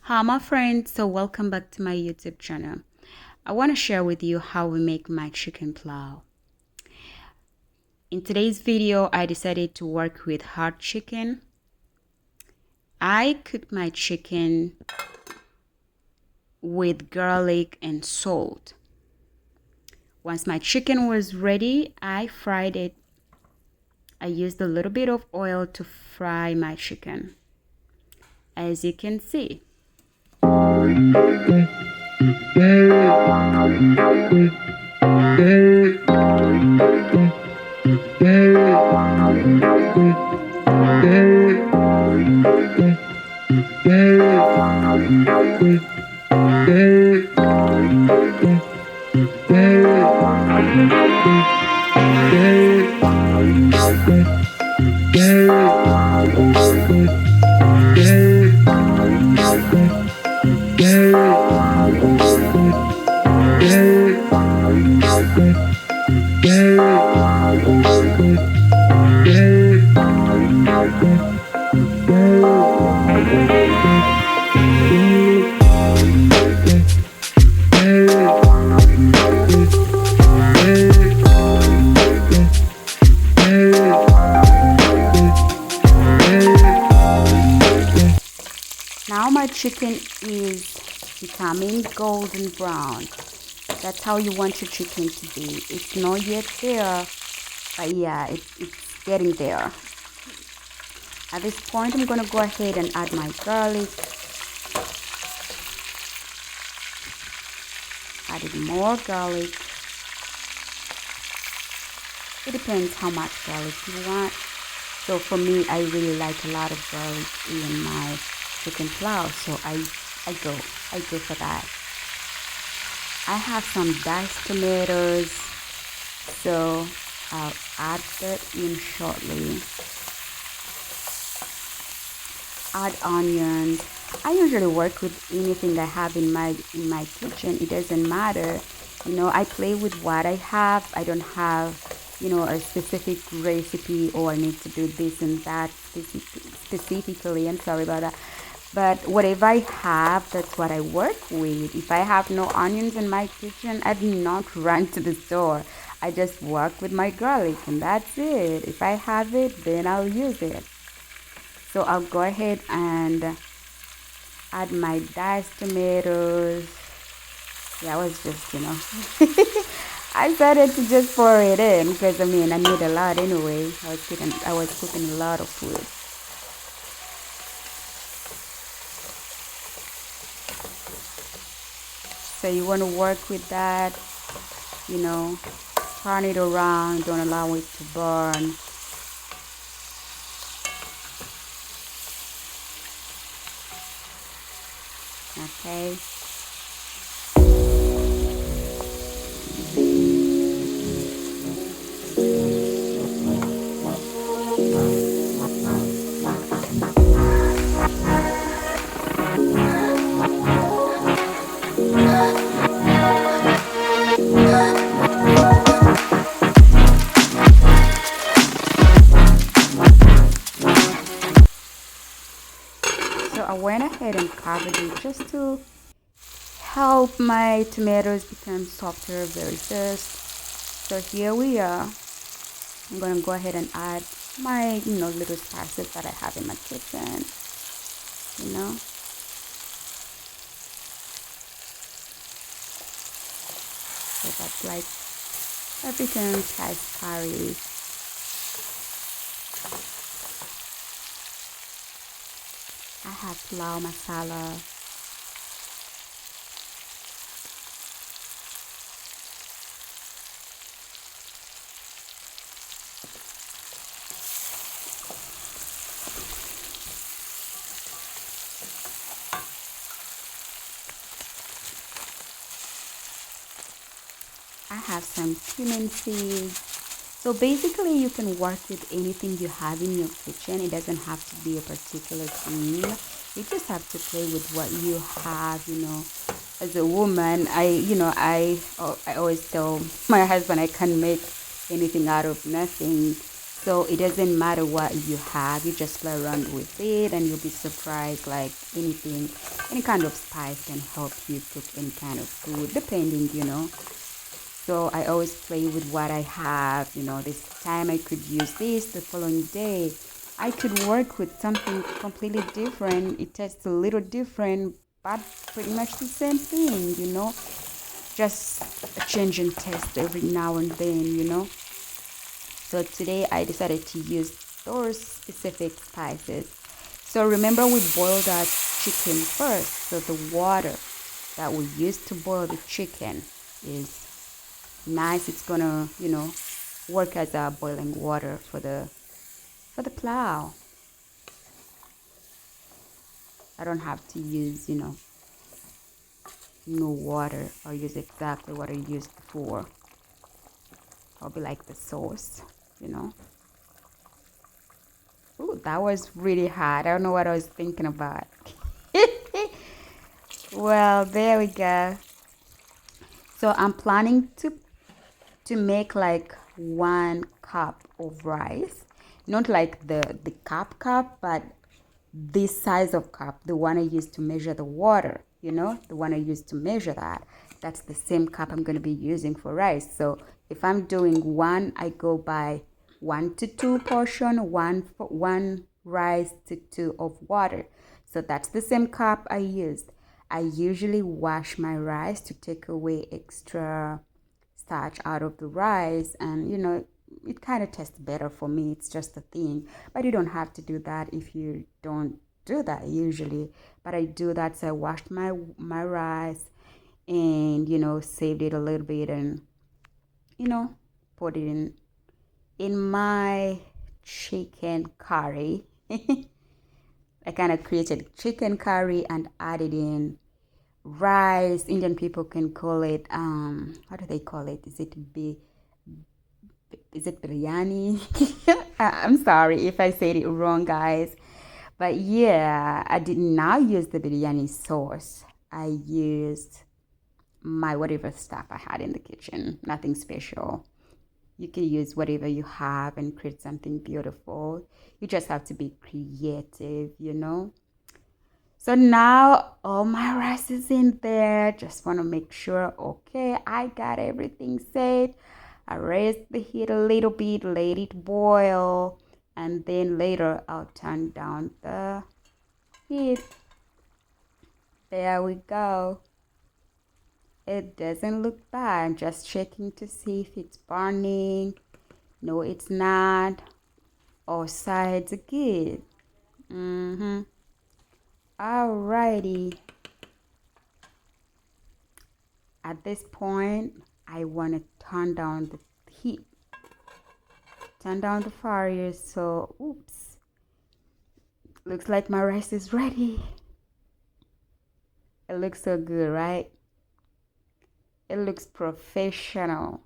Hi, my friends. So, welcome back to my YouTube channel. I want to share with you how we make my chicken plow. In today's video, I decided to work with hard chicken. I cooked my chicken with garlic and salt. Once my chicken was ready, I fried it. I used a little bit of oil to fry my chicken, as you can see. Now my chicken is becoming golden brown. That's how you want your chicken to be. It's not yet there, but yeah, it's getting there. At this point, I'm gonna go ahead and add my garlic. Added more garlic. It depends how much garlic you want. So for me, I really like a lot of garlic in my chicken plow, so I go for that. I have some diced tomatoes, so I'll add that in shortly. Add onions. I usually work with anything I have in my kitchen. It doesn't matter, I play with what I have. I don't have a specific recipe, or I need to do this and that specifically. I'm sorry about that. But whatever I have, that's what I work with. If I have no onions in my kitchen, I do not run to the store. I just work with my garlic, and that's it. If I have it, then I'll use it. So I'll go ahead and add my diced tomatoes. Yeah, I was just, I decided to just pour it in because, I need a lot anyway. I was cooking a lot of food. So you want to work with that, turn it around, don't allow it to burn. Okay. So I went ahead and covered it just to help my tomatoes become softer very fast. So here we are. I'm gonna go ahead and add my little spices that I have in my kitchen. So that's like African spice curry. I have plow masala. I have some cumin seeds. So basically you can work with anything you have in your kitchen. It doesn't have to be a particular thing. You just have to play with what you have, As a woman, I always tell my husband I can't make anything out of nothing. So it doesn't matter what you have, you just play around with it and you'll be surprised. Like anything, any kind of spice can help you cook any kind of food, depending, So I always play with what I have. This time I could use this, the following day I could work with something completely different. It tastes a little different, but pretty much the same thing. Just a change in taste every now and then. So today I decided to use those specific spices. So remember, we boiled our chicken first. So the water that we used to boil the chicken is nice. It's gonna, work as a boiling water for the plow. I don't have to use, no water, or use exactly what I used before. I'll be like the sauce. Ooh, that was really hard. I don't know what I was thinking about. Well, there we go. So I'm planning to make like 1 cup of rice, not like the cup, but this size of cup, the one I used to measure the water, the one I used to measure that's the same cup I'm going to be using for rice. So if I'm doing one, I go by 1 to 2 portion, one rice to 2 of water. So that's the same cup I used. I usually wash my rice to take away extra starch out of the rice, and it kind of tastes better for me. It's just a thing, but you don't have to do that if you don't do that usually. But I do that. So I washed my rice and saved it a little bit, and you know put it in my chicken curry. I kind of created chicken curry and added in rice. Indian people can call it, how do they call it? Is it biryani? I'm sorry if I said it wrong, guys. But yeah, I did not use the biryani sauce. I used my whatever stuff I had in the kitchen. Nothing special. You can use whatever you have and create something beautiful. You just have to be creative. So now all my rice is in there. Just want to make sure, okay, I got everything set. I raised the heat a little bit, let it boil, and then later I'll turn down the heat. There we go. It doesn't look bad. I'm just checking to see if it's burning. No, it's not. All sides are good. Alrighty. At this point, I want to turn down the heat. Turn down the fire. So, oops. Looks like my rice is ready. It looks so good, right? It looks professional.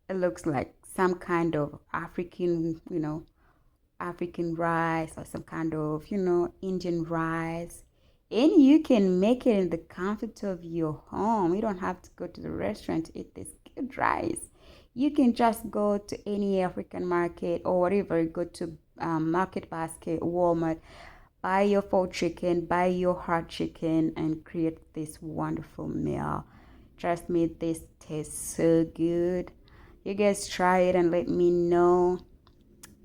It looks like some kind of African rice, or some kind of, Indian rice. And you can make it in the comfort of your home. You don't have to go to the restaurant to eat this good rice. You can just go to any African market or whatever, go to Market Basket, Walmart, buy your faux chicken, buy your hard chicken, and create this wonderful meal. Trust me, this tastes so good. You guys try it and let me know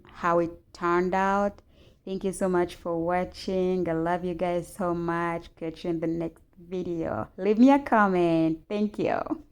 how it turned out. Thank you so much for watching. I love you guys so much. Catch you in the next video. Leave me a comment. Thank you.